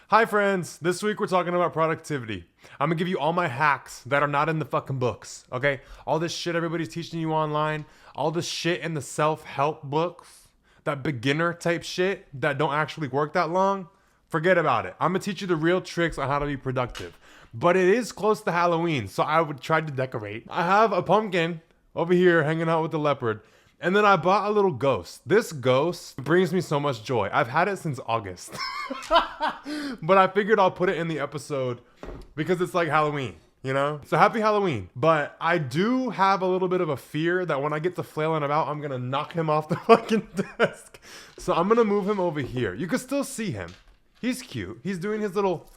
Hi friends, this week we're talking about productivity. I'm gonna give you all my hacks that are not in the fucking books, okay? All this shit everybody's teaching you online, all this shit in the self-help books, that beginner type shit that don't actually work that long, forget about it. I'm gonna teach you the real tricks on how to be productive. But it is close to Halloween, so I would try to decorate. I have a pumpkin over here hanging out with the leopard. And then I bought a little ghost. This ghost brings me so much joy. I've had it since August. But I figured I'll put it in the episode because it's like Halloween, you know? So happy Halloween. But I do have a little bit of a fear that when I get to flailing about, I'm gonna knock him off the fucking desk. So I'm gonna move him over here. You can still see him. He's cute. He's doing his little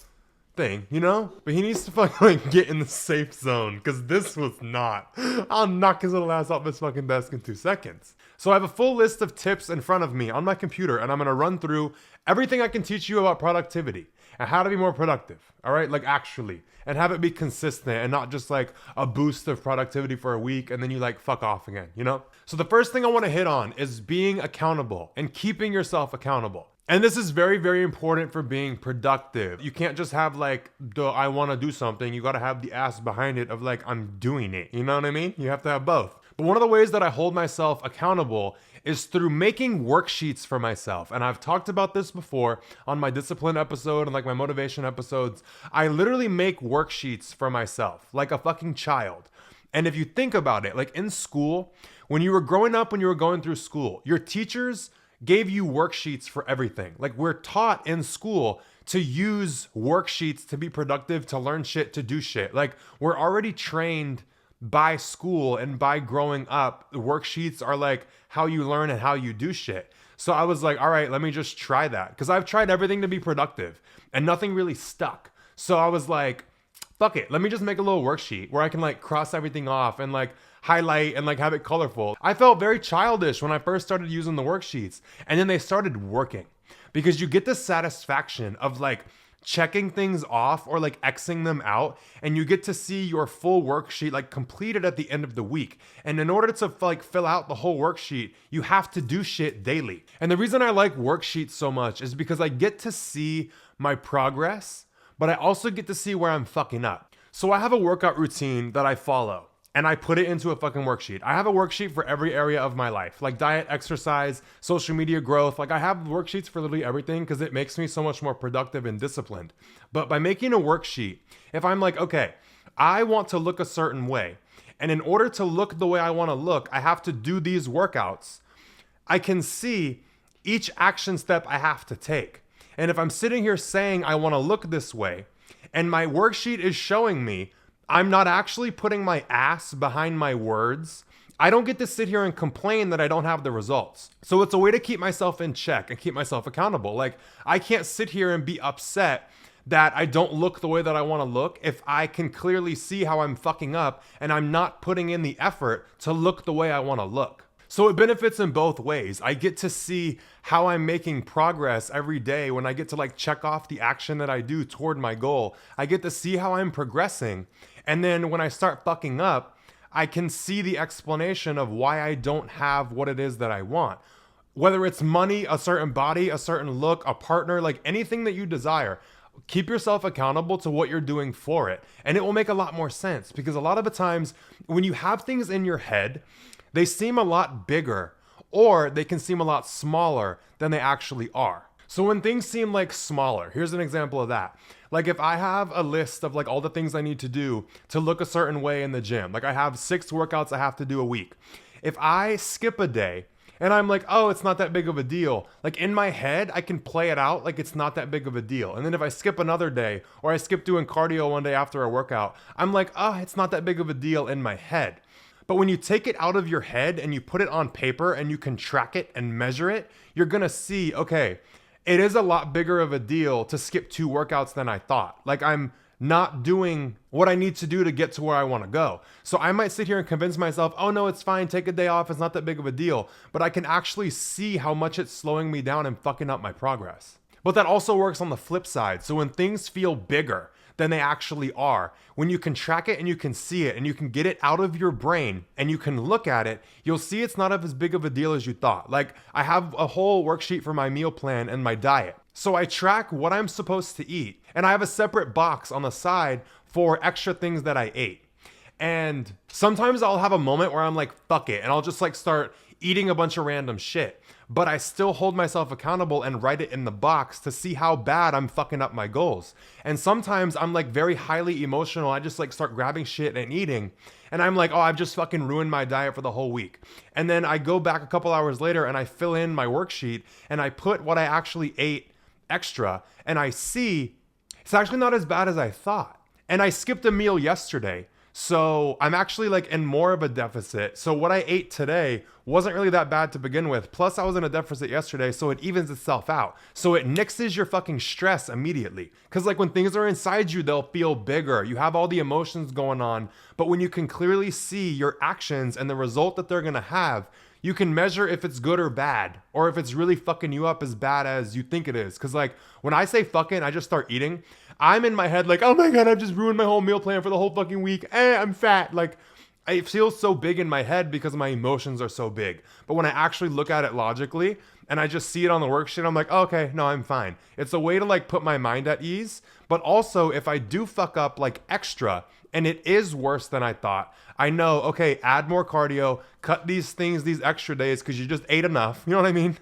thing, you know? But he needs to fucking like get in the safe zone because this was not. I'll knock his little ass off his fucking desk in 2 seconds. So I have a full list of tips in front of me on my computer and I'm gonna run through everything I can teach you about productivity and how to be more productive, all right? Like actually, and have it be consistent and not just like a boost of productivity for a week and then you like fuck off again, you know? So the first thing I wanna hit on is being accountable and keeping yourself accountable. And this is very, very important for being productive. You can't just have like, I want to do something. You got to have the ass behind it of like, I'm doing it. You know what I mean? You have to have both. But one of the ways that I hold myself accountable is through making worksheets for myself. And I've talked about this before on my discipline episode and like my motivation episodes. I literally make worksheets for myself like a fucking child. And if you think about it, like in school, when you were growing up, when you were going through school, your teachers gave you worksheets for everything. Like we're taught in school to use worksheets to be productive, to learn shit, to do shit. Like we're already trained by school and by growing up. Worksheets are like how you learn and how you do shit. So I was like, all right, let me just try that. Because I've tried everything to be productive and nothing really stuck. So I was like, fuck it. Let me just make a little worksheet where I can like cross everything off and like highlight and like have it colorful. I felt very childish when I first started using the worksheets and then they started working because you get the satisfaction of like checking things off or like Xing them out and you get to see your full worksheet like completed at the end of the week. And in order to like fill out the whole worksheet, you have to do shit daily. And the reason I like worksheets so much is because I get to see my progress, but I also get to see where I'm fucking up. So I have a workout routine that I follow and I put it into a fucking worksheet. I have a worksheet for every area of my life, like diet, exercise, social media growth. Like I have worksheets for literally everything because it makes me so much more productive and disciplined. But by making a worksheet, if I'm like, okay, I want to look a certain way, and in order to look the way I want to look, I have to do these workouts, I can see each action step I have to take. And if I'm sitting here saying I want to look this way, and my worksheet is showing me I'm not actually putting my ass behind my words, I don't get to sit here and complain that I don't have the results. So it's a way to keep myself in check and keep myself accountable. Like I can't sit here and be upset that I don't look the way that I want to look if I can clearly see how I'm fucking up and I'm not putting in the effort to look the way I want to look. So it benefits in both ways. I get to see how I'm making progress every day when I get to like check off the action that I do toward my goal. I get to see how I'm progressing. And then when I start fucking up, I can see the explanation of why I don't have what it is that I want. Whether it's money, a certain body, a certain look, a partner, like anything that you desire, keep yourself accountable to what you're doing for it. And it will make a lot more sense because a lot of the times when you have things in your head, they seem a lot bigger or they can seem a lot smaller than they actually are. So when things seem like smaller, here's an example of that. Like if I have a list of like all the things I need to do to look a certain way in the gym, like I have 6 workouts I have to do a week. If I skip a day and I'm like, oh, it's not that big of a deal. Like in my head, I can play it out like it's not that big of a deal. And then if I skip another day or I skip doing cardio one day after a workout, I'm like, oh, it's not that big of a deal in my head. But when you take it out of your head and you put it on paper and you can track it and measure it, you're gonna see, okay, it is a lot bigger of a deal to skip 2 workouts than I thought. Like I'm not doing what I need to do to get to where I want to go. So I might sit here and convince myself, oh no, it's fine, take a day off, it's not that big of a deal. But I can actually see how much it's slowing me down and fucking up my progress. But that also works on the flip side. So when things feel bigger than they actually are, when you can track it and you can see it and you can get it out of your brain and you can look at it, you'll see it's not as big of a deal as you thought. Like I have a whole worksheet for my meal plan and my diet. So I track what I'm supposed to eat, and I have a separate box on the side for extra things that I ate. And sometimes I'll have a moment where I'm like, fuck it, and I'll just like start eating a bunch of random shit. But I still hold myself accountable and write it in the box to see how bad I'm fucking up my goals. And sometimes I'm like very highly emotional. I just like start grabbing shit and eating. And I'm like, oh, I've just fucking ruined my diet for the whole week. And then I go back a couple hours later and I fill in my worksheet and I put what I actually ate extra. And I see it's actually not as bad as I thought. And I skipped a meal yesterday. So I'm actually like in more of a deficit. So what I ate today wasn't really that bad to begin with. Plus I was in a deficit yesterday, so it evens itself out. So it nixes your fucking stress immediately. Cause like when things are inside you, they'll feel bigger. You have all the emotions going on, but when you can clearly see your actions and the result that they're gonna have, you can measure if it's good or bad, or if it's really fucking you up as bad as you think it is. Cause like when I say fucking, I just start eating. I'm in my head like, oh my God, I've just ruined my whole meal plan for the whole fucking week. I'm fat. Like it feels so big in my head because my emotions are so big. But when I actually look at it logically and I just see it on the worksheet, I'm like, oh, okay, no, I'm fine. It's a way to like put my mind at ease. But also if I do fuck up like extra and it is worse than I thought, I know, okay, add more cardio, cut these things, these extra days because you just ate enough. You know what I mean?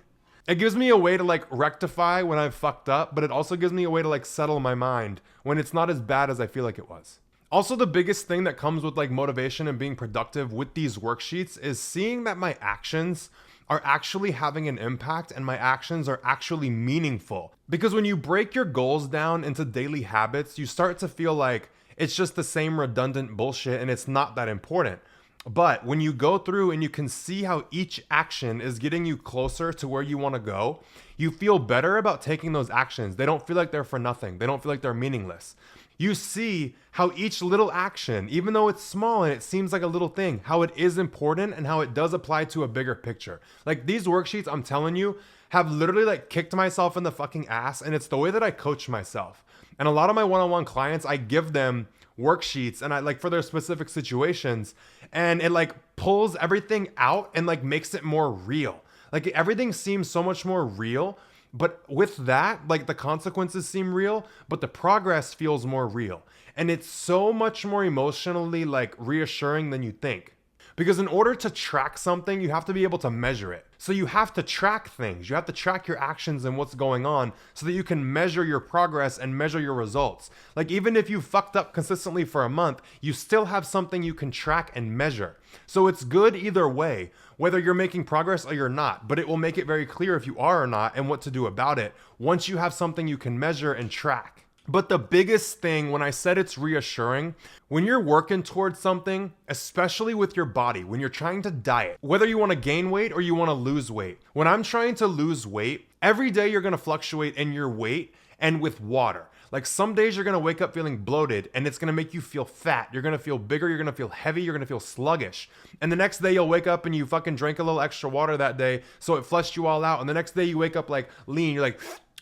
It gives me a way to like rectify when I've fucked up, but it also gives me a way to like settle my mind when it's not as bad as I feel like it was. Also, the biggest thing that comes with like motivation and being productive with these worksheets is seeing that my actions are actually having an impact and my actions are actually meaningful. Because when you break your goals down into daily habits, you start to feel like it's just the same redundant bullshit and it's not that important. But when you go through and you can see how each action is getting you closer to where you want to go, you feel better about taking those actions. They don't feel like they're for nothing. They don't feel like they're meaningless. You see how each little action, even though it's small and it seems like a little thing, how it is important and how it does apply to a bigger picture. Like these worksheets, I'm telling you, have literally like kicked myself in the fucking ass, and it's the way that I coach myself. And a lot of my one-on-one clients, I give them worksheets and I like for their specific situations, and it like pulls everything out and like makes it more real. Like everything seems so much more real, but with that, like the consequences seem real, but the progress feels more real. And it's so much more emotionally like reassuring than you think. Because in order to track something, you have to be able to measure it. So you have to track things. You have to track your actions and what's going on so that you can measure your progress and measure your results. Like even if you fucked up consistently for a month, you still have something you can track and measure. So it's good either way, whether you're making progress or you're not, but it will make it very clear if you are or not and what to do about it once you have something you can measure and track. But the biggest thing, when I said it's reassuring, when you're working towards something, especially with your body, when you're trying to diet, whether you want to gain weight or you want to lose weight, when I'm trying to lose weight, every day you're going to fluctuate in your weight and with water. Like some days you're going to wake up feeling bloated and it's going to make you feel fat. You're going to feel bigger. You're going to feel heavy. You're going to feel sluggish. And the next day you'll wake up and you fucking drank a little extra water that day, so it flushed you all out. And the next day you wake up like lean. You're like,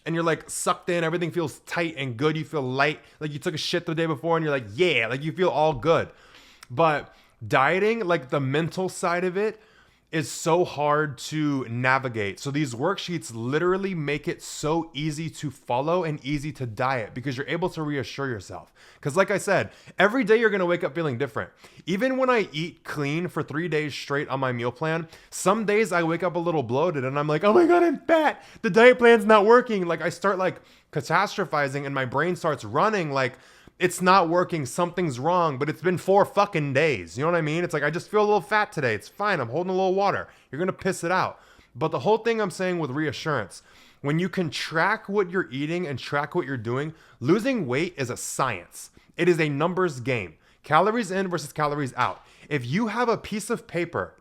and you're like sucked in, everything feels tight and good. You feel light, like you took a shit the day before and you're like, yeah, like you feel all good. But dieting, like the mental side of it, is so hard to navigate. So these worksheets literally make it so easy to follow and easy to diet because you're able to reassure yourself. Because like I said, every day you're gonna wake up feeling different. Even when I eat clean for 3 days straight on my meal plan, some days I wake up a little bloated and I'm like, oh my God, I'm fat. The diet plan's not working. Like I start like catastrophizing and my brain starts running like, it's not working, something's wrong, but it's been 4 fucking days. You know what I mean? It's like, I just feel a little fat today. It's fine. I'm holding a little water. You're going to piss it out. But the whole thing I'm saying with reassurance, when you can track what you're eating and track what you're doing, losing weight is a science. It is a numbers game. Calories in versus calories out. If you have a piece of paper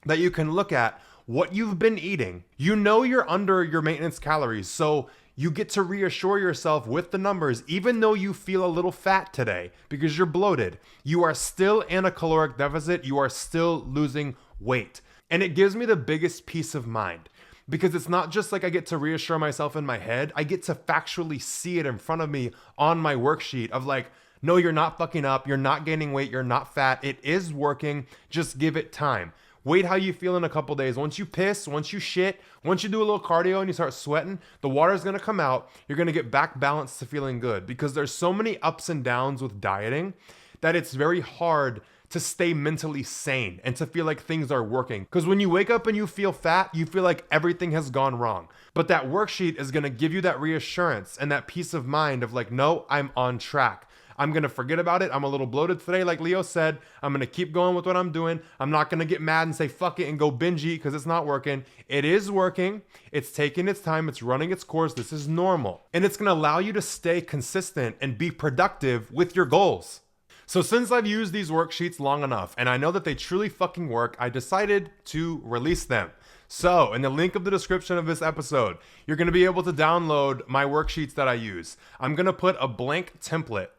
that you can look at what you've been eating, you know you're under your maintenance calories. So you get to reassure yourself with the numbers, even though you feel a little fat today because you're bloated, you are still in a caloric deficit. You are still losing weight. And it gives me the biggest peace of mind because it's not just like I get to reassure myself in my head. I get to factually see it in front of me on my worksheet of like, no, you're not fucking up. You're not gaining weight. You're not fat. It is working. Just give it time. Wait how you feel in a couple days. Once you piss, once you shit, once you do a little cardio and you start sweating, the water is going to come out. You're going to get back balanced to feeling good, because there's so many ups and downs with dieting that it's very hard to stay mentally sane and to feel like things are working. Because when you wake up and you feel fat, you feel like everything has gone wrong. But that worksheet is going to give you that reassurance and that peace of mind of like, no, I'm on track. I'm going to forget about it. I'm a little bloated today, like Leo said. I'm going to keep going with what I'm doing. I'm not going to get mad and say, fuck it, and go binge eat because it's not working. It is working. It's taking its time. It's running its course. This is normal. And it's going to allow you to stay consistent and be productive with your goals. So since I've used these worksheets long enough, and I know that they truly fucking work, I decided to release them. So in the link of the description of this episode, you're going to be able to download my worksheets that I use. I'm going to put a blank template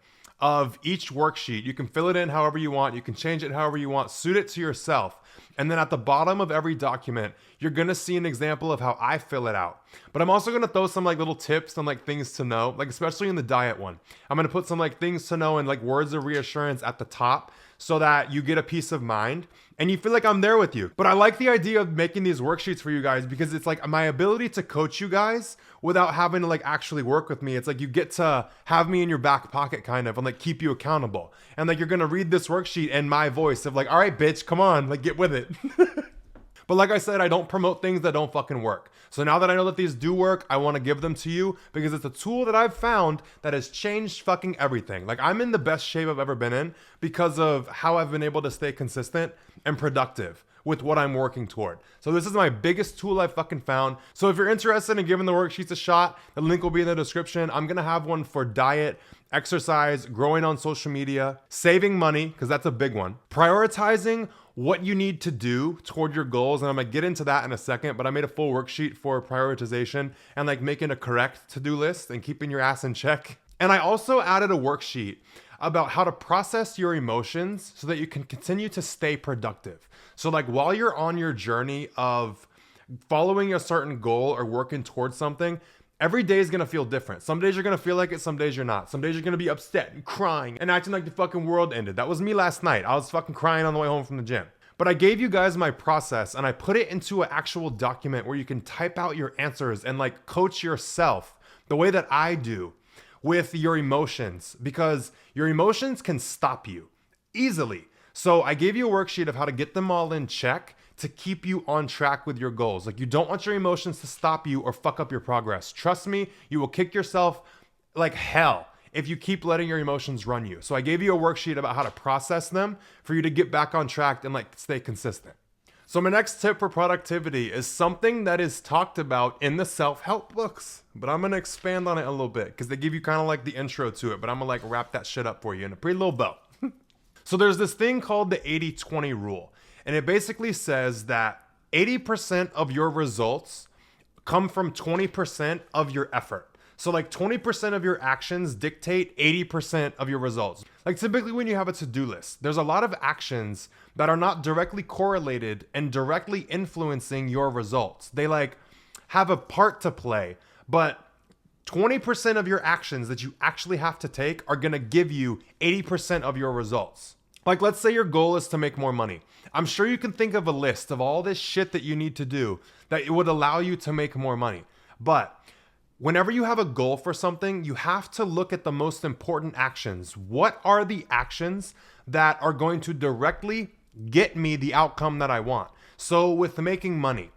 of each worksheet. You can fill it in however you want. You can change it however you want. Suit it to yourself. And then at the bottom of every document, you're going to see an example of how I fill it out. But I'm also going to throw some like little tips and like things to know, like especially in the diet one. I'm going to put some like things to know and like words of reassurance at the top so that you get a peace of mind and you feel like I'm there with you. But I like the idea of making these worksheets for you guys because it's like my ability to coach you guys without having to like actually work with me. It's like you get to have me in your back pocket kind of and like keep you accountable. And like you're going to read this worksheet in my voice of like, all right, bitch, come on, like get with it. But like I said, I don't promote things that don't fucking work. So now that I know that these do work, I want to give them to you because it's a tool that I've found that has changed fucking everything. Like I'm in the best shape I've ever been in because of how I've been able to stay consistent and productive with what I'm working toward. So this is my biggest tool I've fucking found. So if you're interested in giving the worksheets a shot, the link will be in the description. I'm going to have one for diet, exercise, growing on social media, saving money, because that's a big one, prioritizing what you need to do toward your goals. And I'm going to get into that in a second, but I made a full worksheet for prioritization and like making a correct to-do list and keeping your ass in check. And I also added a worksheet about how to process your emotions so that you can continue to stay productive. So like while you're on your journey of following a certain goal or working towards something, every day is going to feel different. Some days you're going to feel like it, some days you're not. Some days you're going to be upset and crying and acting like the fucking world ended. That was me last night. I was fucking crying on the way home from the gym. But I gave you guys my process and I put it into an actual document where you can type out your answers and like coach yourself the way that I do with your emotions, because your emotions can stop you easily. So I gave you a worksheet of how to get them all in check to keep you on track with your goals. Like you don't want your emotions to stop you or fuck up your progress. Trust me, you will kick yourself like hell if you keep letting your emotions run you. So I gave you a worksheet about how to process them for you to get back on track and like stay consistent. So my next tip for productivity is something that is talked about in the self-help books, but I'm going to expand on it a little bit because they give you kind of like the intro to it, but I'm going to like wrap that shit up for you in a pretty little bow. So there's this thing called the 80-20 rule, and it basically says that 80% of your results come from 20% of your effort. So like 20% of your actions dictate 80% of your results. Like typically when you have a to-do list, there's a lot of actions that are not directly correlated and directly influencing your results. They like have a part to play, but 20% of your actions that you actually have to take are going to give you 80% of your results. Like let's say your goal is to make more money. I'm sure you can think of a list of all this shit that you need to do that would allow you to make more money. But whenever you have a goal for something, you have to look at the most important actions. What are the actions that are going to directly get me the outcome that I want? So with making money,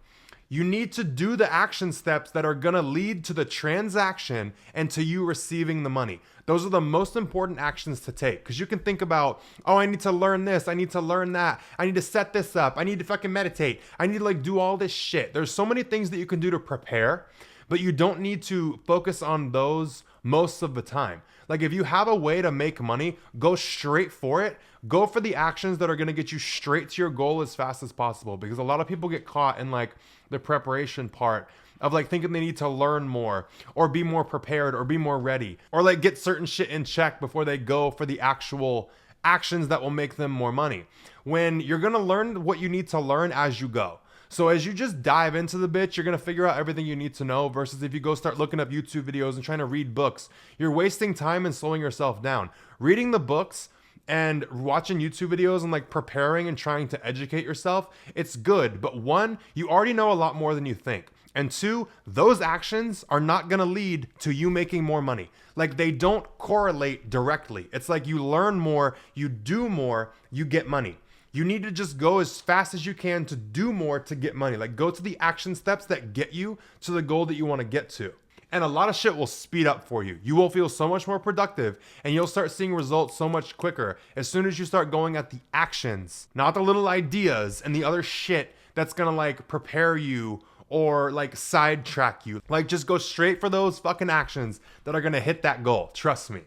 you need to do the action steps that are going to lead to the transaction and to you receiving the money. Those are the most important actions to take, because you can think about, oh, I need to learn this. I need to learn that. I need to set this up. I need to fucking meditate. I need to like do all this shit. There's so many things that you can do to prepare, but you don't need to focus on those most of the time. Like if you have a way to make money, go straight for it. Go for the actions that are going to get you straight to your goal as fast as possible, because a lot of people get caught in like the preparation part of like thinking they need to learn more or be more prepared or be more ready or like get certain shit in check before they go for the actual actions that will make them more money. When you're going to learn what you need to learn as you go. So as you just dive into the bitch, you're going to figure out everything you need to know, versus if you go start looking up YouTube videos and trying to read books, you're wasting time and slowing yourself down. Reading the books and watching YouTube videos and like preparing and trying to educate yourself, it's good. But one, you already know a lot more than you think. And two, those actions are not gonna lead to you making more money. Like they don't correlate directly. It's like you learn more, you do more, you get money. You need to just go as fast as you can to do more to get money. Like go to the action steps that get you to the goal that you wanna get to. And a lot of shit will speed up for you. You will feel so much more productive and you'll start seeing results so much quicker as soon as you start going at the actions, not the little ideas and the other shit that's gonna like prepare you or like sidetrack you. Like just go straight for those fucking actions that are gonna hit that goal. Trust me.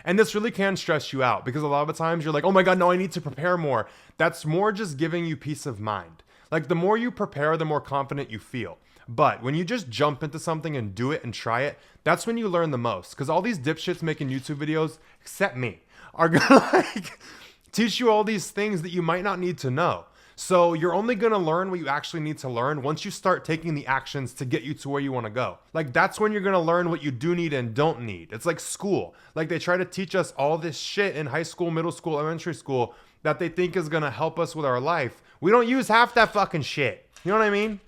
And this really can stress you out because a lot of the times you're like, oh my God, no, I need to prepare more. That's more just giving you peace of mind. Like the more you prepare, the more confident you feel. But when you just jump into something and do it and try it, that's when you learn the most. Because all these dipshits making YouTube videos, except me, are gonna like teach you all these things that you might not need to know. So you're only gonna learn what you actually need to learn once you start taking the actions to get you to where you wanna go. Like that's when you're gonna learn what you do need and don't need. It's like school. Like they try to teach us all this shit in high school, middle school, elementary school that they think is gonna help us with our life. We don't use half that fucking shit. You know what I mean?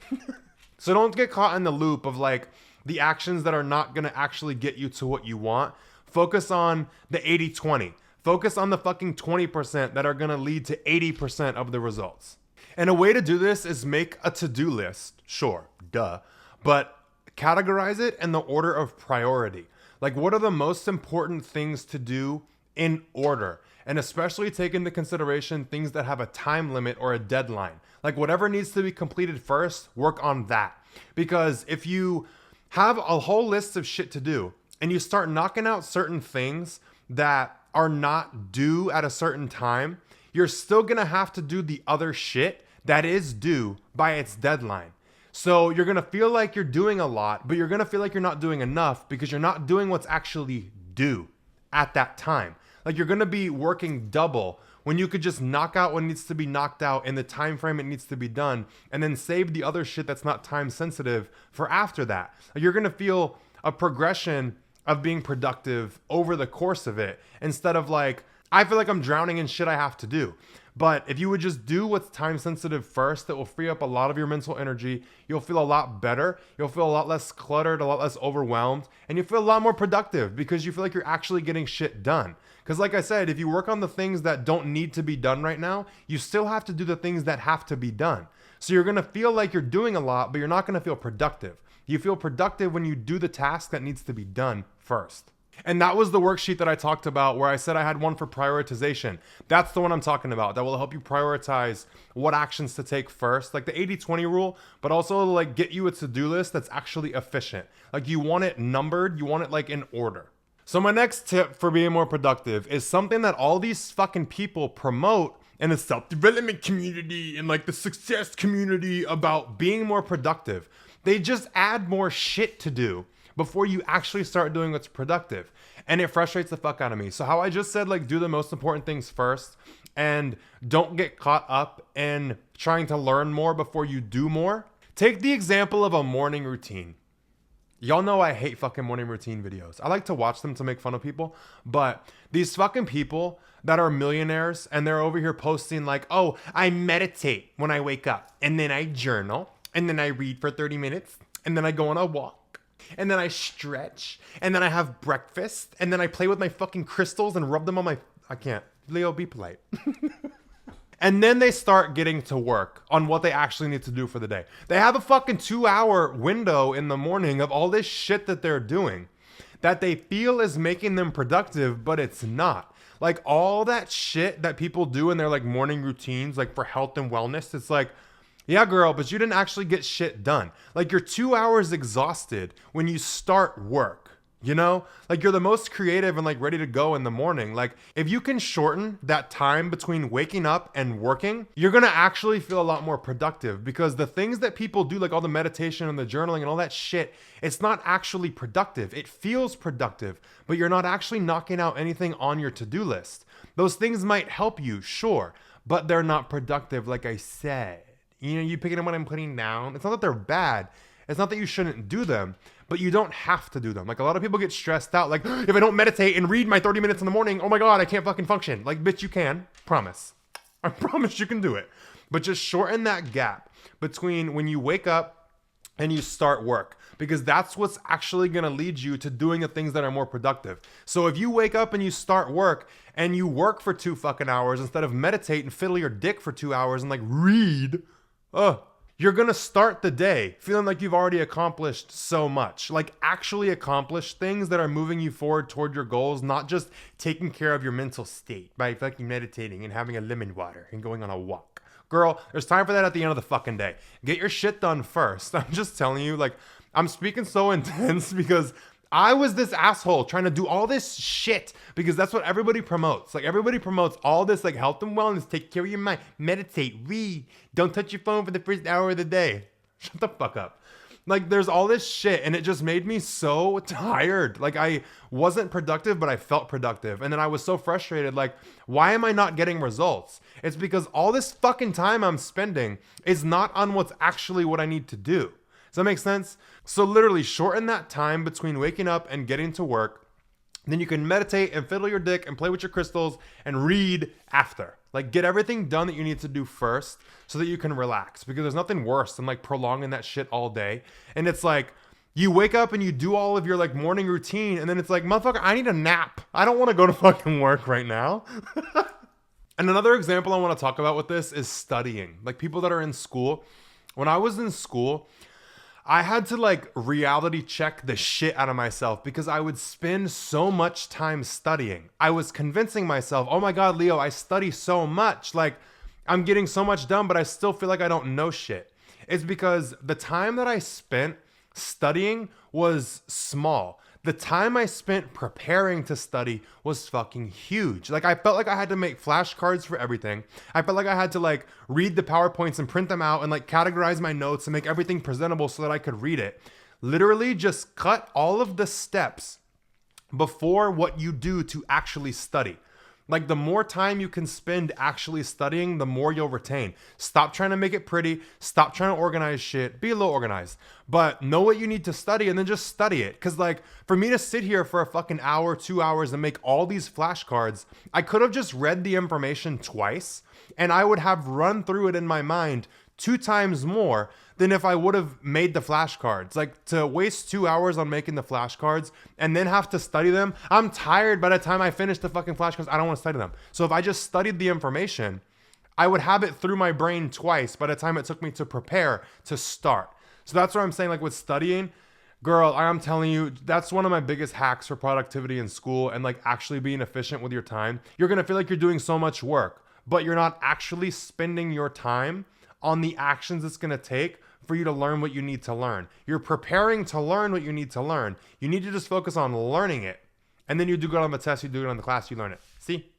So don't get caught in the loop of like the actions that are not going to actually get you to what you want. Focus on the 80-20. Focus on the fucking 20% that are going to lead to 80% of the results. And a way to do this is make a to-do list. Sure, duh. But categorize it in the order of priority. Like what are the most important things to do in order? And especially take into consideration things that have a time limit or a deadline. Like whatever needs to be completed first, work on that. Because if you have a whole list of shit to do and you start knocking out certain things that are not due at a certain time, you're still gonna have to do the other shit that is due by its deadline. So you're gonna feel like you're doing a lot, but you're gonna feel like you're not doing enough because you're not doing what's actually due at that time. Like you're gonna be working double when you could just knock out what needs to be knocked out in the time frame it needs to be done and then save the other shit that's not time sensitive for after that. Like you're gonna feel a progression of being productive over the course of it instead of like, I feel like I'm drowning in shit I have to do. But if you would just do what's time sensitive first, that will free up a lot of your mental energy. You'll feel a lot better. You'll feel a lot less cluttered, a lot less overwhelmed, and you feel a lot more productive because you feel like you're actually getting shit done. Because like I said, if you work on the things that don't need to be done right now, you still have to do the things that have to be done. So you're going to feel like you're doing a lot, but you're not going to feel productive. You feel productive when you do the task that needs to be done first. And that was the worksheet that I talked about where I said I had one for prioritization. That's the one I'm talking about that will help you prioritize what actions to take first, like the 80-20 rule, but also like get you a to-do list that's actually efficient. Like you want it numbered, you want it like in order. So my next tip for being more productive is something that all these fucking people promote in the self-development community and like the success community about being more productive. They just add more shit to do before you actually start doing what's productive. And it frustrates the fuck out of me. So how I just said, like, do the most important things first and don't get caught up in trying to learn more before you do more. Take the example of a morning routine. Y'all know I hate fucking morning routine videos. I like to watch them to make fun of people, but these fucking people that are millionaires and they're over here posting like, oh, I meditate when I wake up and then I journal and then I read for 30 minutes and then I go on a walk. And then I stretch, and then I have breakfast, and then I play with my fucking crystals and rub them on my... I can't. Leo, be polite. And then they start getting to work on what they actually need to do for the day. They have a fucking 2-hour window in the morning of all this shit that they're doing that they feel is making them productive, but it's not. Like all that shit that people do in their like morning routines, like for health and wellness, it's like, yeah, girl, but you didn't actually get shit done. Like you're 2 hours exhausted when you start work, you know? Like you're the most creative and like ready to go in the morning. Like if you can shorten that time between waking up and working, you're gonna actually feel a lot more productive because the things that people do, like all the meditation and the journaling and all that shit, it's not actually productive. It feels productive, but you're not actually knocking out anything on your to-do list. Those things might help you, sure, but they're not productive, like I said. You know, you picking up what I'm putting down. It's not that they're bad. It's not that you shouldn't do them, but you don't have to do them. Like a lot of people get stressed out. Like if I don't meditate and read my 30 minutes in the morning, oh my God, I can't fucking function. Like bitch, you can, promise. I promise you can do it. But just shorten that gap between when you wake up and you start work, because that's what's actually going to lead you to doing the things that are more productive. So if you wake up and you start work and you work for 2 fucking hours instead of meditate and fiddle your dick for 2 hours and like read, you're going to start the day feeling like you've already accomplished so much. Like actually accomplish things that are moving you forward toward your goals, not just taking care of your mental state by fucking meditating and having a lemon water and going on a walk. Girl, there's time for that at the end of the fucking day. Get your shit done first. I'm just telling you, like, I'm speaking so intense because I was this asshole trying to do all this shit because that's what everybody promotes. Like everybody promotes all this like health and wellness, take care of your mind, meditate, read, don't touch your phone for the first hour of the day. Shut the fuck up. Like there's all this shit and it just made me so tired. Like I wasn't productive, but I felt productive. And then I was so frustrated. Like, why am I not getting results? It's because all this fucking time I'm spending is not on what's actually what I need to do. Does that make sense? So literally shorten that time between waking up and getting to work. Then you can meditate and fiddle your dick and play with your crystals and read after. Like get everything done that you need to do first so that you can relax, because there's nothing worse than like prolonging that shit all day. And it's like you wake up and you do all of your like morning routine and then it's like, motherfucker, I need a nap. I don't want to go to fucking work right now. And another example I want to talk about with this is studying. Like people that are in school. When I was in school, I had to like reality check the shit out of myself because I would spend so much time studying. I was convincing myself, oh my God, Leo, I study so much. Like I'm getting so much done, but I still feel like I don't know shit. It's because the time that I spent studying was small. The time I spent preparing to study was fucking huge. Like I felt like I had to make flashcards for everything. I felt like I had to like read the PowerPoints and print them out and like categorize my notes and make everything presentable so that I could read it. Literally just cut all of the steps before what you do to actually study. Like the more time you can spend actually studying, the more you'll retain. Stop trying to make it pretty. Stop trying to organize shit. Be a little organized, but know what you need to study and then just study it. Cause like for me to sit here for a fucking hour, 2 hours and make all these flashcards, I could have just read the information twice and I would have run through it in my mind 2 times more than if I would have made the flashcards. Like to waste 2 hours on making the flashcards and then have to study them. I'm tired by the time I finish the fucking flashcards. I don't want to study them. So if I just studied the information, I would have it through my brain twice by the time it took me to prepare to start. So that's what I'm saying. Like with studying, girl, I'm telling you, that's one of my biggest hacks for productivity in school and like actually being efficient with your time. You're going to feel like you're doing so much work, but you're not actually spending your time on the actions it's going to take for you to learn what you need to learn. You're preparing to learn what you need to learn. You need to just focus on learning it. And then you do good on the test, you do it on the class, you learn it. See?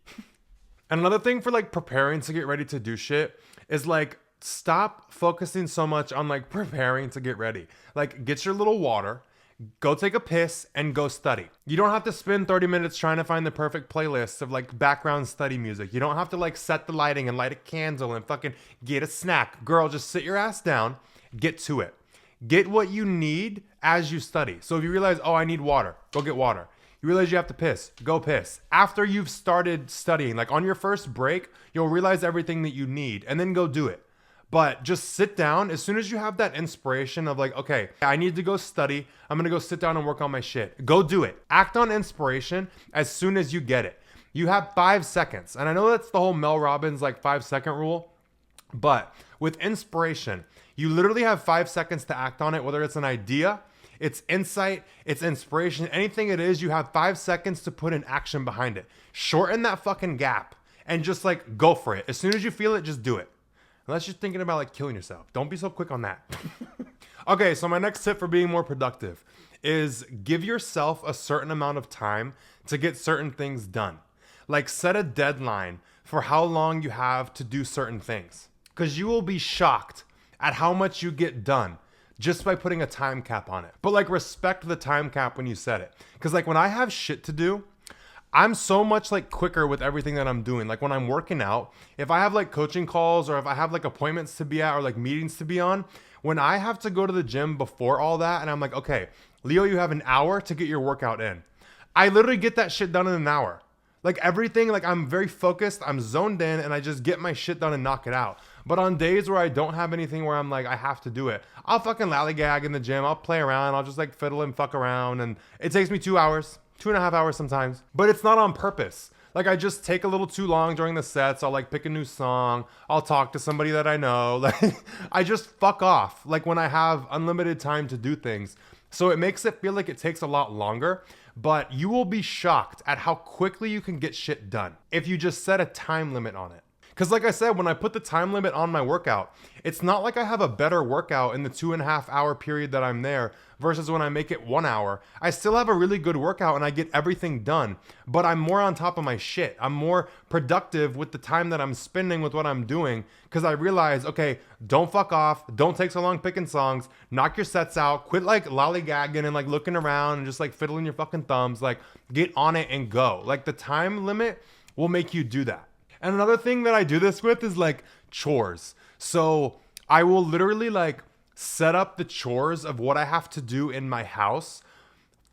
And another thing for like preparing to get ready to do shit is like stop focusing so much on like preparing to get ready. Like get your little water, go take a piss and go study. You don't have to spend 30 minutes trying to find the perfect playlist of like background study music. You don't have to like set the lighting and light a candle and fucking get a snack. Girl, just sit your ass down, get to it. Get what you need as you study. So if you realize, oh, I need water, go get water. You realize you have to piss, go piss. After you've started studying, like on your first break, you'll realize everything that you need and then go do it. But just sit down as soon as you have that inspiration of like, okay, I need to go study. I'm going to go sit down and work on my shit. Go do it. Act on inspiration as soon as you get it. You have 5 seconds. And I know that's the whole Mel Robbins like 5-second rule. But with inspiration, you literally have 5 seconds to act on it, whether it's an idea, it's insight, it's inspiration, anything it is, you have 5 seconds to put an action behind it. Shorten that fucking gap and just like go for it. As soon as you feel it, just do it. Unless you're thinking about like killing yourself. Don't be so quick on that. Okay, so my next tip for being more productive is give yourself a certain amount of time to get certain things done. Like set a deadline for how long you have to do certain things. Because you will be shocked at how much you get done just by putting a time cap on it. But like respect the time cap when you set it. Because like when I have shit to do, I'm so much like quicker with everything that I'm doing. Like when I'm working out, if I have like coaching calls or if I have like appointments to be at or like meetings to be on, when I have to go to the gym before all that and I'm like, okay, Leo, you have an hour to get your workout in. I literally get that shit done in an hour. Like everything, like I'm very focused, I'm zoned in, and I just get my shit done and knock it out. But on days where I don't have anything where I'm like, I have to do it, I'll fucking lollygag in the gym, I'll play around, I'll just like fiddle and fuck around, and it takes me 2 hours, 2.5 hours sometimes. But it's not on purpose. Like I just take a little too long during the sets, I'll like pick a new song, I'll talk to somebody that I know, like I just fuck off, like when I have unlimited time to do things. So it makes it feel like it takes a lot longer, but you will be shocked at how quickly you can get shit done if you just set a time limit on it. Because like I said, when I put the time limit on my workout, it's not like I have a better workout in the 2.5 hour period that I'm there versus when I make it 1 hour. I still have a really good workout and I get everything done, but I'm more on top of my shit. I'm more productive with the time that I'm spending with what I'm doing because I realize, okay, don't fuck off. Don't take so long picking songs. Knock your sets out. Quit like lollygagging and like looking around and just like fiddling your fucking thumbs. Like get on it and go. Like the time limit will make you do that. And another thing that I do this with is like chores. So I will literally like set up the chores of what I have to do in my house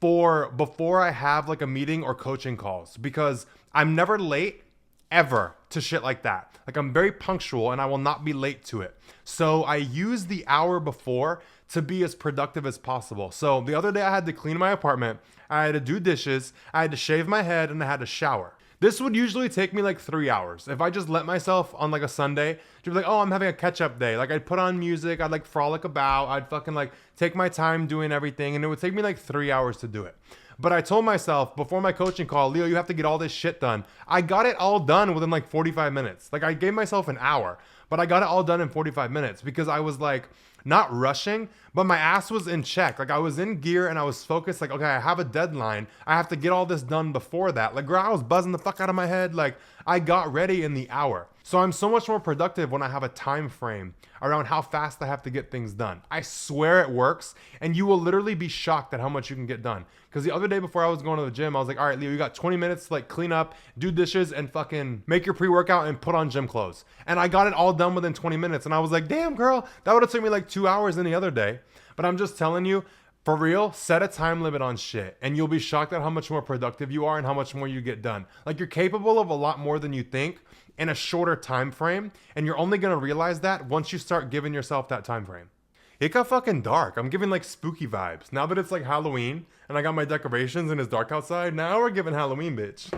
for before I have like a meeting or coaching calls, because I'm never late ever to shit like that. Like I'm very punctual and I will not be late to it. So I use the hour before to be as productive as possible. So the other day I had to clean my apartment, I had to do dishes, I had to shave my head, and I had to shower. This would usually take me like 3 hours. If I just let myself on like a Sunday to be like, oh, I'm having a catch up day. Like I'd put on music, I'd like frolic about, I'd fucking like take my time doing everything. And it would take me like 3 hours to do it. But I told myself before my coaching call, Leo, you have to get all this shit done. I got it all done within like 45 minutes. Like I gave myself an hour, but I got it all done in 45 minutes because I was like, not rushing, but my ass was in check. Like I was in gear and I was focused. Like, okay, I have a deadline. I have to get all this done before that. Like, girl, I was buzzing the fuck out of my head. Like I got ready in the hour. So I'm so much more productive when I have a time frame around how fast I have to get things done. I swear it works, and you will literally be shocked at how much you can get done. Because the other day before I was going to the gym, I was like, all right, Leo, you got 20 minutes to like clean up, do dishes, and fucking make your pre-workout and put on gym clothes. And I got it all done within 20 minutes. And I was like, damn, girl, that would have took me like 2 hours any other day. But I'm just telling you, for real, set a time limit on shit and you'll be shocked at how much more productive you are and how much more you get done. Like you're capable of a lot more than you think in a shorter time frame, and you're only gonna realize that once you start giving yourself that time frame. It got fucking dark. I'm giving like spooky vibes. Now that it's like Halloween and I got my decorations and it's dark outside, now we're giving Halloween, bitch.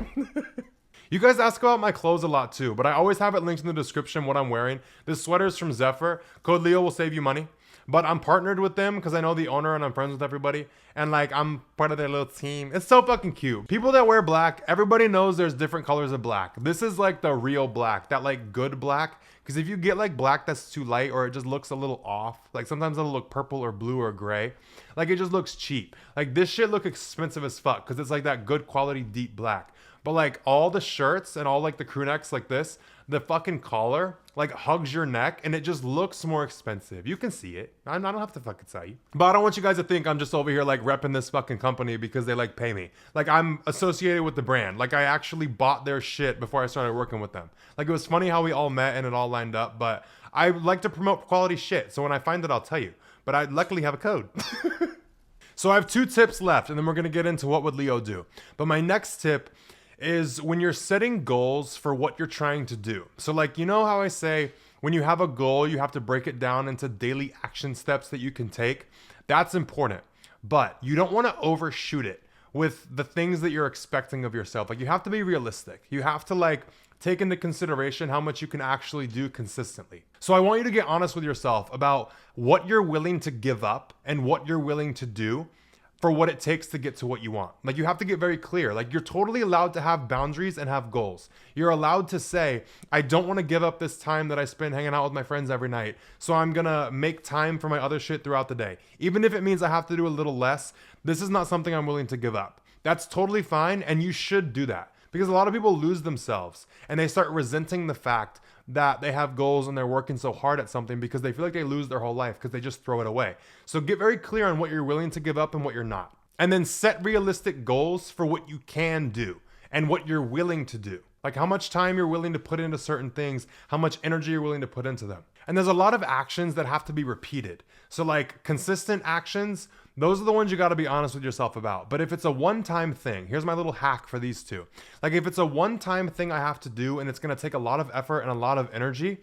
You guys ask about my clothes a lot too, but I always have it linked in the description what I'm wearing. This sweater is from Zephyr. Code Leo will save you money. But I'm partnered with them because I know the owner and I'm friends with everybody. And like, I'm part of their little team. It's so fucking cute. People that wear black, everybody knows there's different colors of black. This is like the real black, that like good black. Because if you get like black that's too light or it just looks a little off, like sometimes it'll look purple or blue or gray. Like it just looks cheap. Like this shit look expensive as fuck because it's like that good quality deep black. But like all the shirts and all like the crew necks like this, the fucking collar like hugs your neck and it just looks more expensive. You can see it. I don't have to fucking tell you. But I don't want you guys to think I'm just over here like repping this fucking company because they like pay me. Like I'm associated with the brand. Like I actually bought their shit before I started working with them. Like it was funny how we all met and it all lined up, but I like to promote quality shit. So when I find it, I'll tell you. But I luckily have a code. So I have 2 tips left and then we're gonna get into what would Leo do. But my next tip is when you're setting goals for what you're trying to do. So like, you know how I say, when you have a goal, you have to break it down into daily action steps that you can take. That's important, but you don't want to overshoot it with the things that you're expecting of yourself. Like you have to be realistic. You have to like take into consideration how much you can actually do consistently. So I want you to get honest with yourself about what you're willing to give up and what you're willing to do for what it takes to get to what you want. Like you have to get very clear. Like you're totally allowed to have boundaries and have goals. You're allowed to say, I don't want to give up this time that I spend hanging out with my friends every night. So I'm gonna make time for my other shit throughout the day. Even if it means I have to do a little less, this is not something I'm willing to give up. That's totally fine, and you should do that. Because a lot of people lose themselves and they start resenting the fact that they have goals and they're working so hard at something because they feel like they lose their whole life because they just throw it away. So get very clear on what you're willing to give up and what you're not. And then set realistic goals for what you can do. and what you're willing to do. Like how much time you're willing to put into certain things, how much energy you're willing to put into them. And there's a lot of actions that have to be repeated. So like consistent actions, those are the ones you got to be honest with yourself about. But if it's a one-time thing, here's my little hack for these two. Like if it's a one-time thing I have to do and it's going to take a lot of effort and a lot of energy,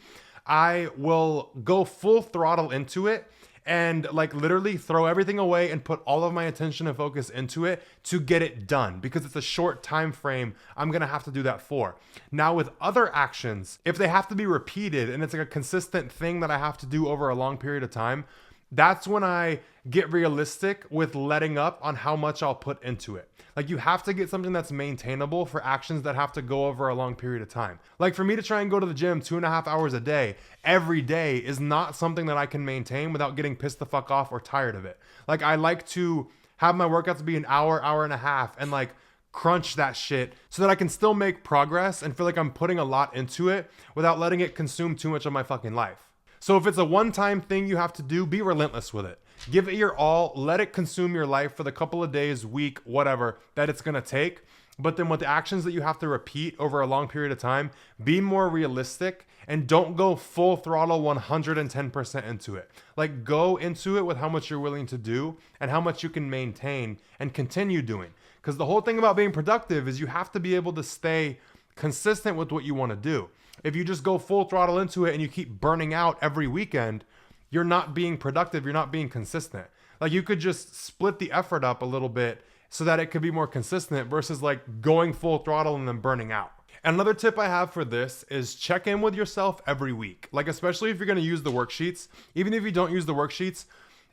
I will go full throttle into it and like literally throw everything away and put all of my attention and focus into it to get it done, because it's a short time frame I'm gonna have to do that for. Now with other actions, if they have to be repeated and it's like a consistent thing that I have to do over a long period of time, that's when I get realistic with letting up on how much I'll put into it. Like you have to get something that's maintainable for actions that have to go over a long period of time. Like for me to try and go to the gym 2.5 hours a day, every day is not something that I can maintain without getting pissed the fuck off or tired of it. Like I like to have my workouts be an hour, hour and a half and like crunch that shit so that I can still make progress and feel like I'm putting a lot into it without letting it consume too much of my fucking life. So if it's a one-time thing you have to do, be relentless with it. Give it your all, let it consume your life for the couple of days, week, whatever that it's gonna take. But then with the actions that you have to repeat over a long period of time, be more realistic and don't go full throttle 110% into it. Like go into it with how much you're willing to do and how much you can maintain and continue doing. Because the whole thing about being productive is you have to be able to stay consistent with what you want to do. If you just go full throttle into it and you keep burning out every weekend, you're not being productive, you're not being consistent. Like you could just split the effort up a little bit so that it could be more consistent versus like going full throttle and then burning out. Another tip I have for this is check in with yourself every week. Like especially if you're going to use the worksheets, even if you don't use the worksheets,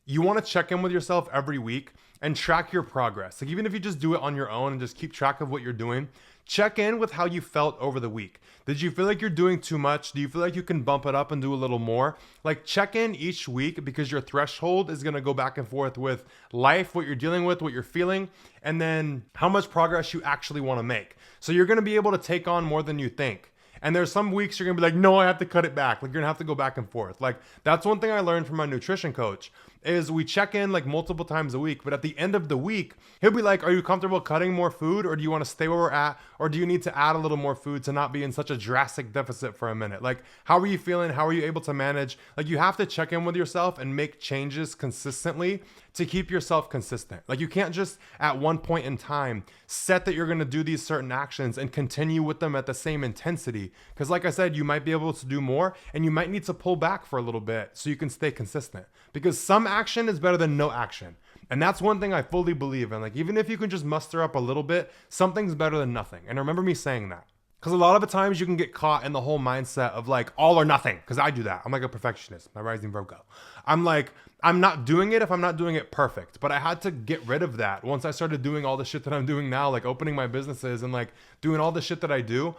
you want to check in with yourself every week and track your progress. Like even if you just do it on your own and just keep track of what you're doing, check in with how you felt over the week. Did you feel like you're doing too much? Do you feel like you can bump it up and do a little more? Like check in each week, because your threshold is going to go back and forth with life, what you're dealing with, what you're feeling, and then how much progress you actually want to make. So you're going to be able to take on more than you think. And there's some weeks you're going to be like, no, I have to cut it back. Like you're going to have to go back and forth. Like that's one thing I learned from my nutrition coach is we check in like multiple times a week, but at the end of the week, he'll be like, are you comfortable cutting more food, or do you want to stay where we're at? Or do you need to add a little more food to not be in such a drastic deficit for a minute? Like, how are you feeling? How are you able to manage? Like you have to check in with yourself and make changes consistently to keep yourself consistent. Like you can't just at one point in time set that you're going to do these certain actions and continue with them at the same intensity. Because like I said, you might be able to do more and you might need to pull back for a little bit so you can stay consistent, because some action is better than no action. And that's one thing I fully believe in. Like even if you can just muster up a little bit, something's better than nothing. And remember me saying that. Because a lot of the times you can get caught in the whole mindset of like all or nothing. Because I do that. I'm like a perfectionist. My rising Virgo. I'm like, I'm not doing it if I'm not doing it perfect. But I had to get rid of that once I started doing all the shit that I'm doing now, like opening my businesses and like doing all the shit that I do.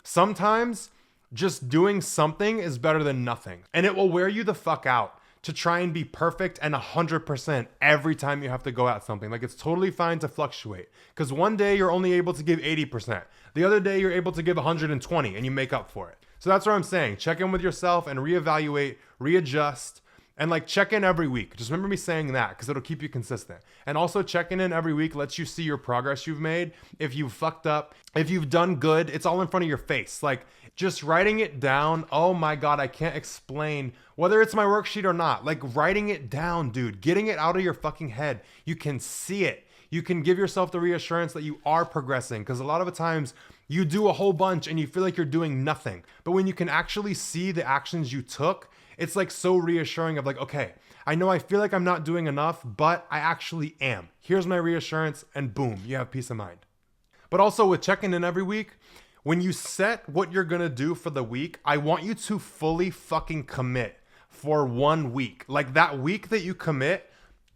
Sometimes just doing something is better than nothing. And it will wear you the fuck out to try and be perfect and 100% every time you have to go at something. Like it's totally fine to fluctuate, because one day you're only able to give 80%. The other day you're able to give 120 and you make up for it. So that's what I'm saying. Check in with yourself and reevaluate, readjust, and like check in every week. Just remember me saying that, because it'll keep you consistent. And also checking in every week lets you see your progress you've made. If you've fucked up, if you've done good, it's all in front of your face. Like just writing it down. Oh my God, I can't explain whether it's my worksheet or not. Like writing it down, dude, getting it out of your fucking head. You can see it. You can give yourself the reassurance that you are progressing, because a lot of the times you do a whole bunch and you feel like you're doing nothing. But when you can actually see the actions you took, it's like so reassuring of like, okay, I know I feel like I'm not doing enough, but I actually am. Here's my reassurance, and boom, you have peace of mind. But also with checking in every week, when you set what you're gonna do for the week, I want you to fully fucking commit for 1 week. Like that week that you commit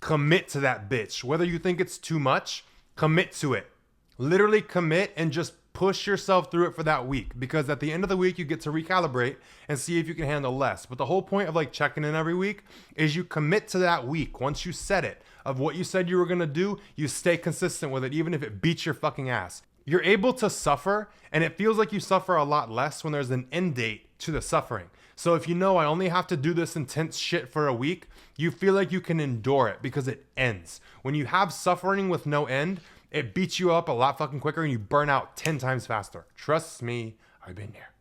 to that bitch. Whether you think it's too much, commit to it. Literally commit and just push yourself through it for that week, because at the end of the week you get to recalibrate and see if you can handle less. But the whole point of like checking in every week is you commit to that week. Once you set it of what you said you were going to do, you stay consistent with it, even if it beats your fucking ass. You're able to suffer, and it feels like you suffer a lot less when there's an end date to the suffering. So if you know I only have to do this intense shit for a week, you feel like you can endure it because it ends. When you have suffering with no end, It beats you up a lot fucking quicker and you burn out 10 times faster. Trust me, I've been there.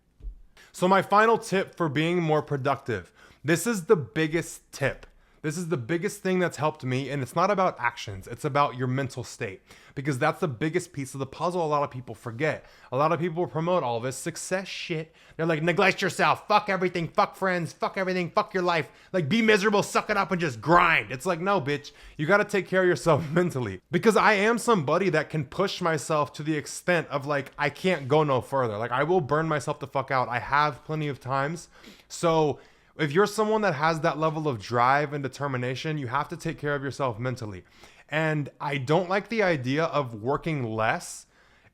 So my final tip for being more productive. This is the biggest tip. This is the biggest thing that's helped me, and it's not about actions. It's about your mental state, because that's the biggest piece of the puzzle a lot of people forget. A lot of people promote all this success shit. They're like, neglect yourself, fuck everything, fuck friends, fuck everything, fuck your life. Like, be miserable, suck it up, and just grind. It's like, no, bitch, you gotta take care of yourself mentally. Because I am somebody that can push myself to the extent of like, I can't go no further. Like, I will burn myself the fuck out. I have plenty of times. So if you're someone that has that level of drive and determination, you have to take care of yourself mentally. And I don't like the idea of working less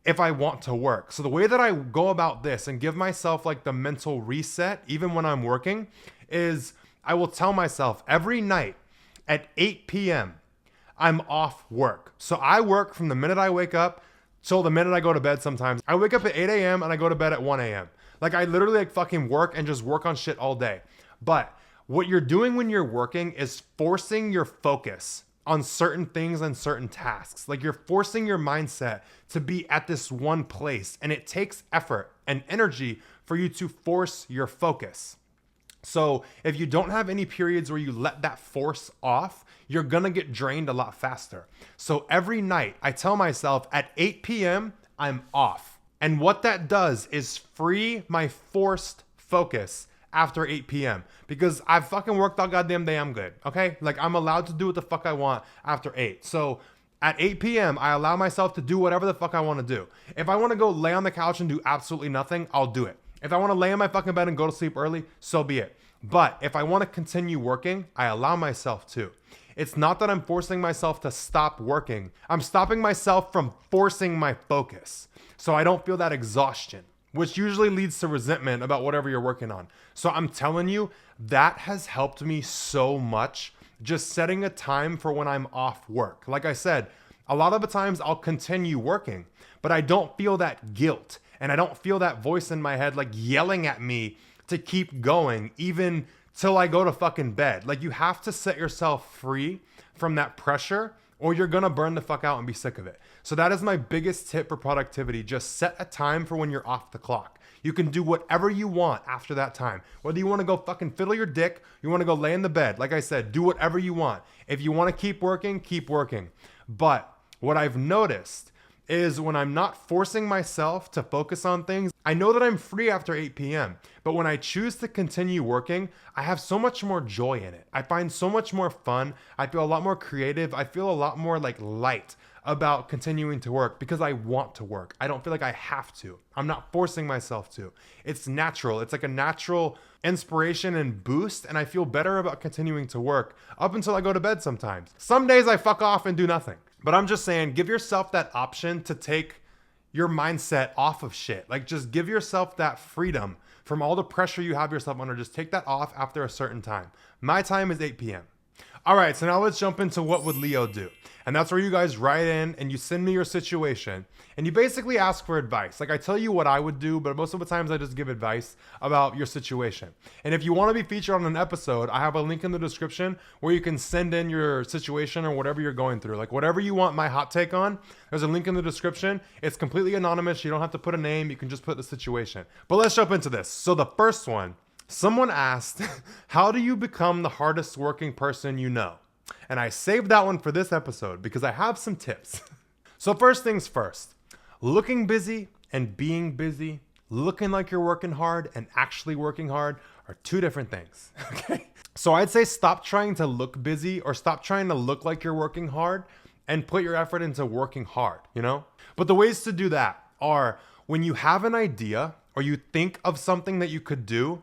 if I want to work. So the way that I go about this and give myself like the mental reset, even when I'm working, is I will tell myself every night at 8 p.m., I'm off work. So I work from the minute I wake up till the minute I go to bed sometimes. I wake up at 8 a.m. and I go to bed at 1 a.m. Like, I literally like fucking work and just work on shit all day. But what you're doing when you're working is forcing your focus on certain things and certain tasks. Like, you're forcing your mindset to be at this one place, and it takes effort and energy for you to force your focus. So if you don't have any periods where you let that force off, you're gonna get drained a lot faster. So every night I tell myself at 8 p.m. I'm off. And what that does is free my forced focus after 8 p.m. because I've fucking worked all goddamn day. I'm good. Okay. Like, I'm allowed to do what the fuck I want after 8. So at 8 p.m., I allow myself to do whatever the fuck I want to do. If I want to go lay on the couch and do absolutely nothing, I'll do it. If I want to lay in my fucking bed and go to sleep early, so be it. But if I want to continue working, I allow myself to. It's not that I'm forcing myself to stop working. I'm stopping myself from forcing my focus so I don't feel that exhaustion, which usually leads to resentment about whatever you're working on. So I'm telling you, that has helped me so much, just setting a time for when I'm off work. Like I said, a lot of the times I'll continue working, but I don't feel that guilt. And I don't feel that voice in my head like yelling at me to keep going, even till I go to fucking bed. Like, you have to set yourself free from that pressure, or you're gonna burn the fuck out and be sick of it. So that is my biggest tip for productivity. Just set a time for when you're off the clock. You can do whatever you want after that time. Whether you want to go fucking fiddle your dick, you want to go lay in the bed. Like I said, do whatever you want. If you want to keep working, keep working. But what I've noticed is when I'm not forcing myself to focus on things, I know that I'm free after 8 p.m. But when I choose to continue working, I have so much more joy in it. I find so much more fun. I feel a lot more creative. I feel a lot more like light about continuing to work because I want to work. I don't feel like I have to. I'm not forcing myself to. It's natural. It's like a natural inspiration and boost, and I feel better about continuing to work up until I go to bed sometimes. Some days I fuck off and do nothing. But I'm just saying, give yourself that option to take your mindset off of shit. Like, just give yourself that freedom from all the pressure you have yourself under. Just take that off after a certain time. My time is 8 p.m. All right, so now let's jump into what would Leo do? And that's where you guys write in and you send me your situation and you basically ask for advice. Like, I tell you what I would do, but most of the times I just give advice about your situation. And if you want to be featured on an episode, I have a link in the description where you can send in your situation or whatever you're going through. Like, whatever you want my hot take on, there's a link in the description. It's completely anonymous. You don't have to put a name. You can just put the situation. But let's jump into this. So the first one, someone asked, how do you become the hardest working person you know? And I saved that one for this episode because I have some tips. So first things first, looking busy and being busy, looking like you're working hard and actually working hard are two different things, okay? So I'd say stop trying to look busy or stop trying to look like you're working hard and put your effort into working hard, you know? But the ways to do that are when you have an idea or you think of something that you could do,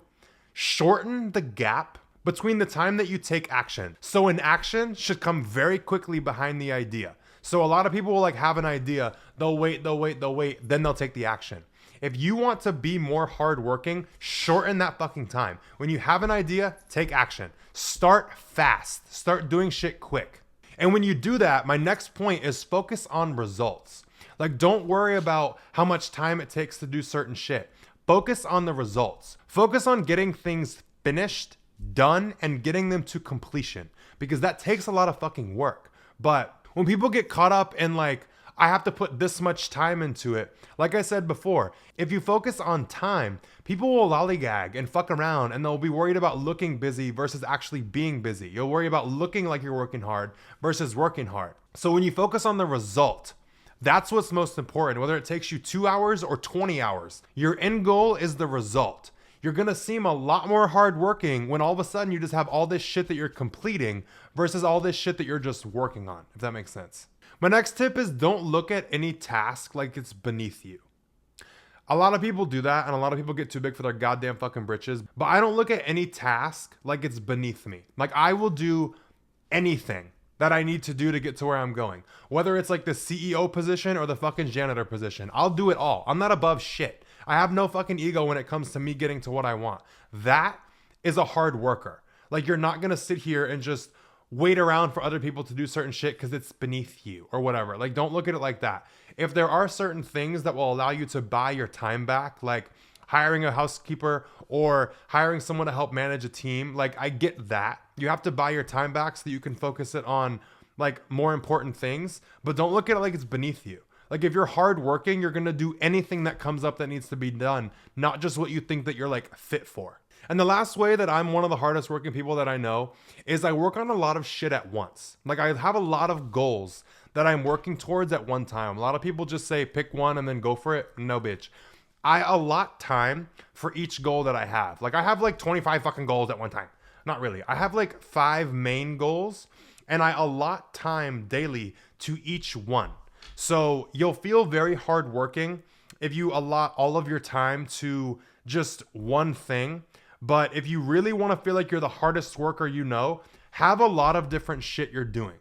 shorten the gap between the time that you take action. So an action should come very quickly behind the idea. So a lot of people will like have an idea, they'll wait, then they'll take the action. If you want to be more hardworking, shorten that fucking time. When you have an idea, take action. Start fast. Start doing shit quick. And when you do that, my next point is focus on results. Like, don't worry about how much time it takes to do certain shit. Focus on the results. Focus on getting things finished, done, and getting them to completion, because that takes a lot of fucking work. But when people get caught up in like, I have to put this much time into it. Like I said before, if you focus on time, people will lollygag and fuck around and they'll be worried about looking busy versus actually being busy. You'll worry about looking like you're working hard versus working hard. So when you focus on the result, that's what's most important, whether it takes you 2 hours or 20 hours. Your end goal is the result. You're gonna seem a lot more hardworking when all of a sudden you just have all this shit that you're completing versus all this shit that you're just working on, if that makes sense. My next tip is don't look at any task like it's beneath you. A lot of people do that and a lot of people get too big for their goddamn fucking britches, but I don't look at any task like it's beneath me. Like I will do anything that I need to do to get to where I'm going. Whether it's like the CEO position or the fucking janitor position, I'll do it all. I'm not above shit. I have no fucking ego when it comes to me getting to what I want. That is a hard worker. Like you're not gonna sit here and just wait around for other people to do certain shit because it's beneath you or whatever. Like don't look at it like that. If there are certain things that will allow you to buy your time back, like hiring a housekeeper or hiring someone to help manage a team, like I get that. You have to buy your time back so that you can focus it on like more important things, but don't look at it like it's beneath you. Like if you're hardworking, you're gonna do anything that comes up that needs to be done, not just what you think that you're like fit for. And the last way that I'm one of the hardest working people that I know is I work on a lot of shit at once. Like I have a lot of goals that I'm working towards at one time. A lot of people just say pick one and then go for it. No, bitch. I allot time for each goal that I have. Like I have like 25 fucking goals at one time. Not really. I have like 5 main goals and I allot time daily to each one. So you'll feel very hardworking if you allot all of your time to just one thing. But if you really want to feel like you're the hardest worker you know, have a lot of different shit you're doing.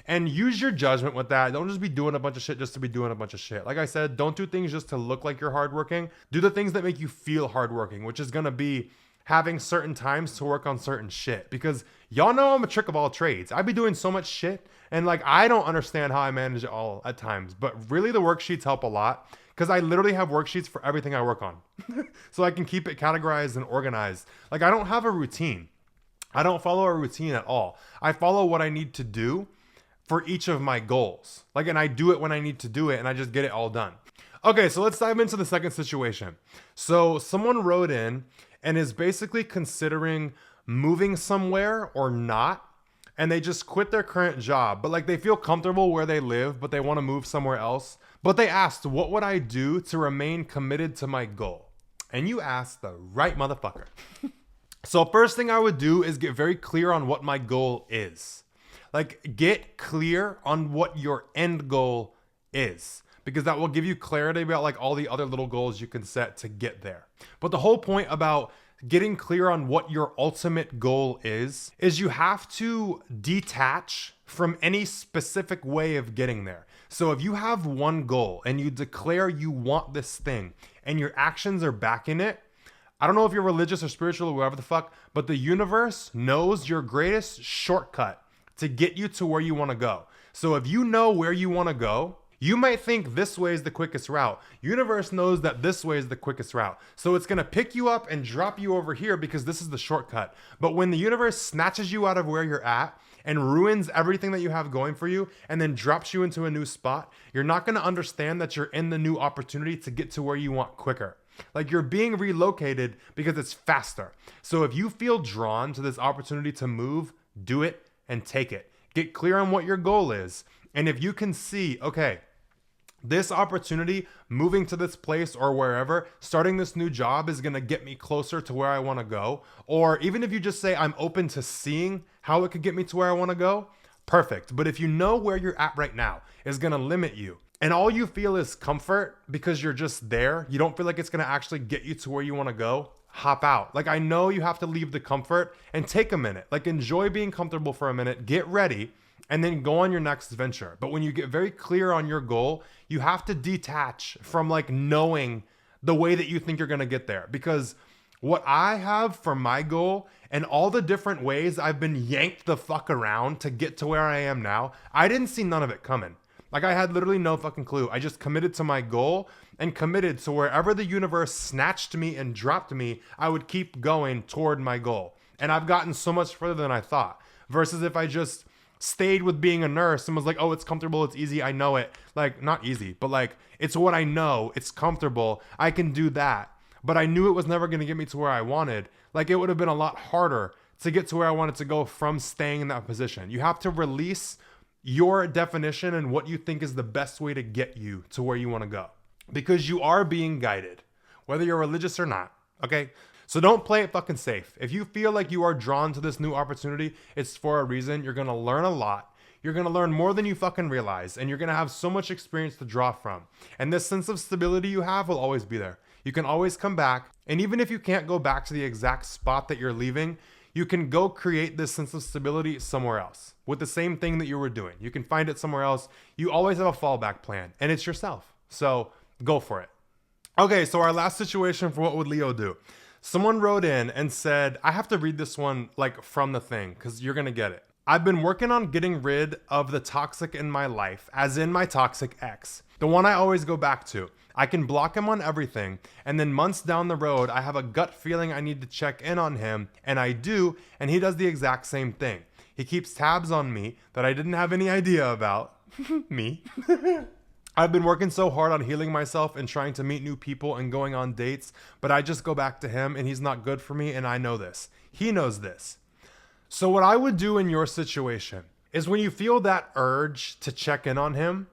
And use your judgment with that. Don't just be doing a bunch of shit just to be doing a bunch of shit. Like I said, don't do things just to look like you're hardworking. Do the things that make you feel hardworking, which is going to be having certain times to work on certain shit. Because y'all know I'm a trick of all trades. I be doing so much shit and like I don't understand how I manage it all at times. But really the worksheets help a lot. Because I literally have worksheets for everything I work on. So I can keep it categorized and organized. Like I don't have a routine. I don't follow a routine at all. I follow what I need to do for each of my goals. Like, and I do it when I need to do it and I just get it all done. Okay, so let's dive into the second situation. So someone wrote in and is basically considering moving somewhere or not. And they just quit their current job, but like they feel comfortable where they live, but they want to move somewhere else. But they asked, what would I do to remain committed to my goal? And you asked the right motherfucker. So first thing I would do is get very clear on what my goal is. Like get clear on what your end goal is, because that will give you clarity about like all the other little goals you can set to get there. But the whole point about getting clear on what your ultimate goal is you have to detach from any specific way of getting there. So if you have one goal and you declare you want this thing and your actions are backing it, I don't know if you're religious or spiritual or whatever the fuck, but the universe knows your greatest shortcut to get you to where you want to go. So if you know where you want to go, you might think this way is the quickest route. Universe knows that this way is the quickest route. So it's going to pick you up and drop you over here because this is the shortcut. But when the universe snatches you out of where you're at and ruins everything that you have going for you and then drops you into a new spot, you're not going to understand that you're in the new opportunity to get to where you want quicker. Like you're being relocated because it's faster. So if you feel drawn to this opportunity to move, do it and take it. Get clear on what your goal is. And if you can see, okay, this opportunity, moving to this place or wherever, starting this new job is going to get me closer to where I want to go. Or even if you just say, I'm open to seeing how it could get me to where I want to go, perfect. But if you know where you're at right now is going to limit you and all you feel is comfort because you're just there, you don't feel like it's going to actually get you to where you want to go, hop out. Like I know you have to leave the comfort and take a minute, like enjoy being comfortable for a minute, get ready, and then go on your next venture. But when you get very clear on your goal, you have to detach from like knowing the way that you think you're going to get there. Because what I have for my goal and all the different ways I've been yanked the fuck around to get to where I am now, I didn't see none of it coming. Like I had literally no fucking clue. I just committed to my goal and committed to wherever the universe snatched me and dropped me, I would keep going toward my goal. And I've gotten so much further than I thought. Versus if I just stayed with being a nurse and was like, oh, it's comfortable, it's easy, I know it. Like, not easy, but like, it's what I know, it's comfortable, I can do that. But I knew it was never gonna get me to where I wanted. Like, it would have been a lot harder to get to where I wanted to go from staying in that position. You have to release your definition and what you think is the best way to get you to where you wanna go. Because you are being guided, whether you're religious or not, okay? So don't play it fucking safe. If you feel like you are drawn to this new opportunity, it's for a reason. You're gonna learn a lot. You're gonna learn more than you fucking realize, and you're gonna have so much experience to draw from. And this sense of stability you have will always be there. You can always come back, and even if you can't go back to the exact spot that you're leaving, you can go create this sense of stability somewhere else with the same thing that you were doing. You can find it somewhere else. You always have a fallback plan, and it's yourself. So go for it. Okay, so our last situation for what would Leo do? Someone wrote in and said, I have to read this one like from the thing because you're going to get it. I've been working on getting rid of the toxic in my life, as in my toxic ex, the one I always go back to. I can block him on everything, and then months down the road, I have a gut feeling I need to check in on him, and I do, and he does the exact same thing. He keeps tabs on me that I didn't have any idea about. Me. I've been working so hard on healing myself and trying to meet new people and going on dates, but I just go back to him and he's not good for me, and I know this. He knows this. So what I would do in your situation is when you feel that urge to check in on him,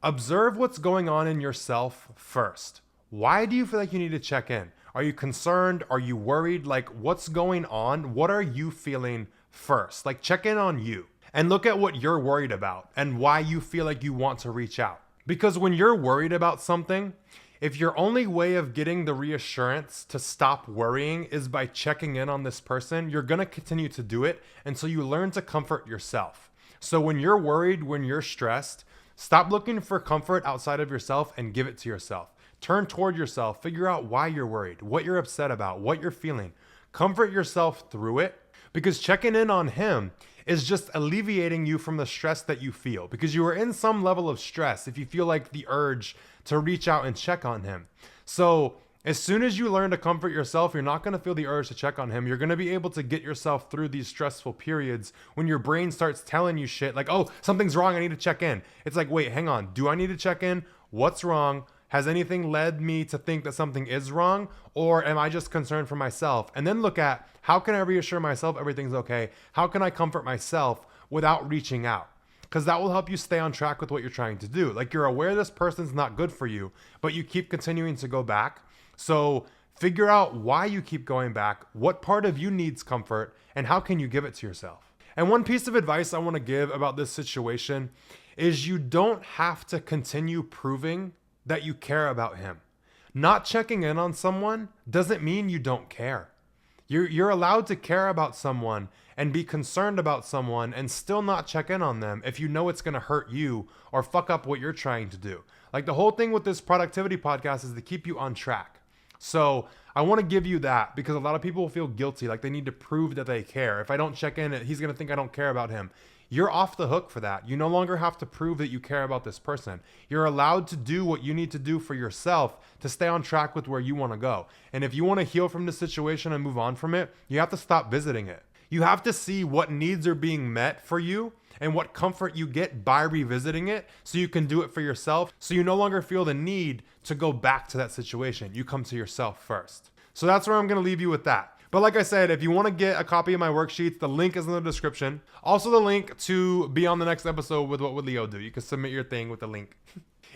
observe what's going on in yourself first. Why do you feel like you need to check in? Are you concerned? Are you worried? Like, what's going on? What are you feeling first? Like, check in on you and look at what you're worried about and why you feel like you want to reach out. Because when you're worried about something, if your only way of getting the reassurance to stop worrying is by checking in on this person, you're going to continue to do it until you learn to comfort yourself. So when you're worried, when you're stressed, stop looking for comfort outside of yourself and give it to yourself. Turn toward yourself, figure out why you're worried, what you're upset about, what you're feeling. Comfort yourself through it, because checking in on him is just alleviating you from the stress that you feel, because you are in some level of stress if you feel like the urge to reach out and check on him. So as soon as you learn to comfort yourself, you're not going to feel the urge to check on him. You're going to be able to get yourself through these stressful periods when your brain starts telling you shit like, oh, something's wrong, I need to check in. It's like, wait, hang on. Do I need to check in? What's wrong? Has anything led me to think that something is wrong? Or am I just concerned for myself? And then look at, how can I reassure myself everything's okay? How can I comfort myself without reaching out? Because that will help you stay on track with what you're trying to do. Like, you're aware this person's not good for you, but you keep continuing to go back. So figure out why you keep going back, what part of you needs comfort, and how can you give it to yourself? And one piece of advice I want to give about this situation is you don't have to continue proving that you care about him. Not checking in on someone doesn't mean you don't care. You're allowed to care about someone and be concerned about someone and still not check in on them if you know it's going to hurt you or fuck up what you're trying to do. Like, the whole thing with this productivity podcast is to keep you on track. So I want to give you that, because a lot of people will feel guilty, like they need to prove that they care. If I don't check in, he's going to think I don't care about him. You're off the hook for that. You no longer have to prove that you care about this person. You're allowed to do what you need to do for yourself to stay on track with where you want to go. And if you want to heal from this situation and move on from it, you have to stop visiting it. You have to see what needs are being met for you and what comfort you get by revisiting it, so you can do it for yourself. So you no longer feel the need to go back to that situation. You come to yourself first. So that's where I'm going to leave you with that. But like I said, if you want to get a copy of my worksheets, the link is in the description. Also the link to be on the next episode with What Would Leo Do. You can submit your thing with the link.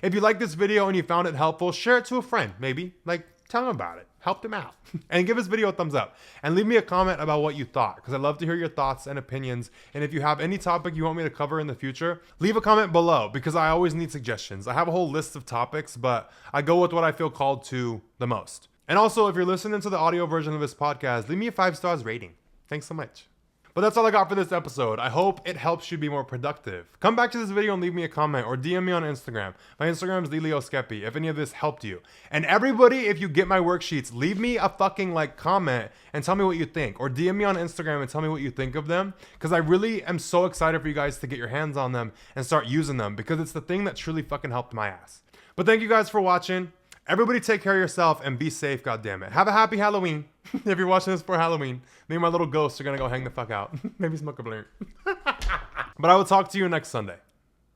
If you like this video and you found it helpful, share it to a friend, maybe. Like, tell them about it. Help them out. And give this video a thumbs up. And leave me a comment about what you thought, because I'd love to hear your thoughts and opinions. And if you have any topic you want me to cover in the future, leave a comment below, because I always need suggestions. I have a whole list of topics, but I go with what I feel called to the most. And also, if you're listening to the audio version of this podcast, leave me a 5-star rating. Thanks so much. But that's all I got for this episode. I hope it helps you be more productive. Come back to this video and leave me a comment, or DM me on Instagram. My Instagram is Skepi, if any of this helped you. And everybody, if you get my worksheets, leave me a fucking comment and tell me what you think. Or DM me on Instagram and tell me what you think of them. Because I really am so excited for you guys to get your hands on them and start using them, because it's the thing that truly fucking helped my ass. But thank you guys for watching. Everybody take care of yourself and be safe, goddammit. Have a happy Halloween. If you're watching this for Halloween, me and my little ghosts are gonna go hang the fuck out. Maybe smoke a blunt. But I will talk to you next Sunday.